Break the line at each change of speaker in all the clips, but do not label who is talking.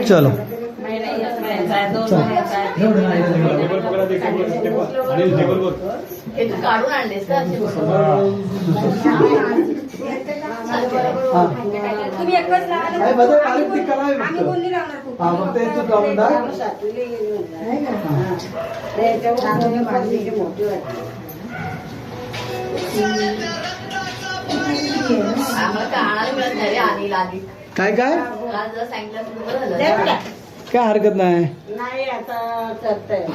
चलो
काढून आणलेस का
तुम्ही एकच
काय काय काय हरकत नाही.
नाही आता करतंय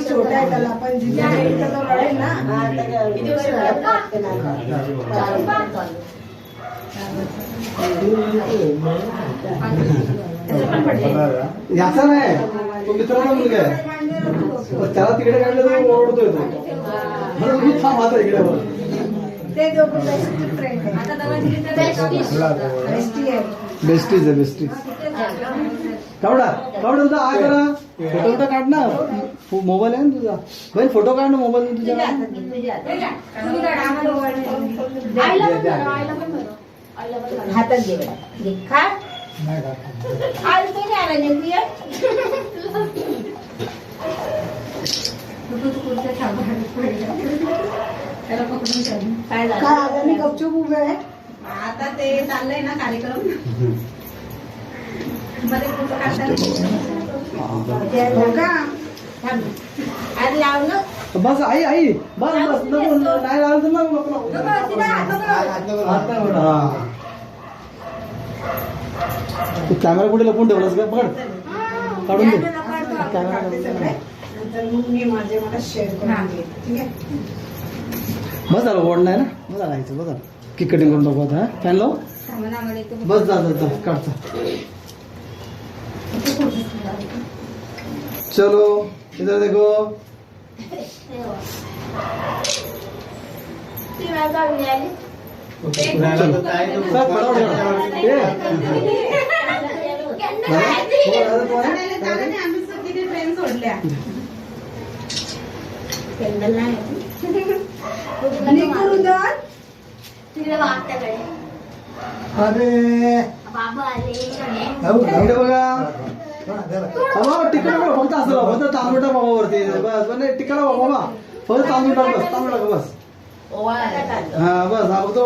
छोटा आहे त्याला पण
याचा नाही तो मित्राला मुलगा आहे त्याला तिकडे काढलं तर ओरडतोय तो म्हणून मी थांब आता इकडे बेस्टीज आहे बेस्टीज. कावडा कावडा तुझा आ करा फोटो बिटो काढ ना मोबाईल आहे ना तुझा बहीण फोटो काढ ना मोबाईल तुझ्या
हातात घे खा
गपचूप उभे आहे आता ते चाललंय ना कार्यक्रम
बस आई आई बस बस नको नाही लावलं तर नको तू कॅमेरा कुठे लपून ठेवलास का पकड काढून दे
मला शेअर करून ठीक आहे
बस झालं ओढ नाही ना बस राहायचं बस झालं की कटिंग करून टाकू आता फॅन लाव बस जा जा काढचा चलो इधर देखो
ट्रेन सोडल्या
अरे बघा तिकडे फक्त असं फक्त तांदूळ टाका बाबावरती बस तिकडे बाबा फक्त तांदूळ टाक बस तांदूळ टाका बस हा बस हा फक्त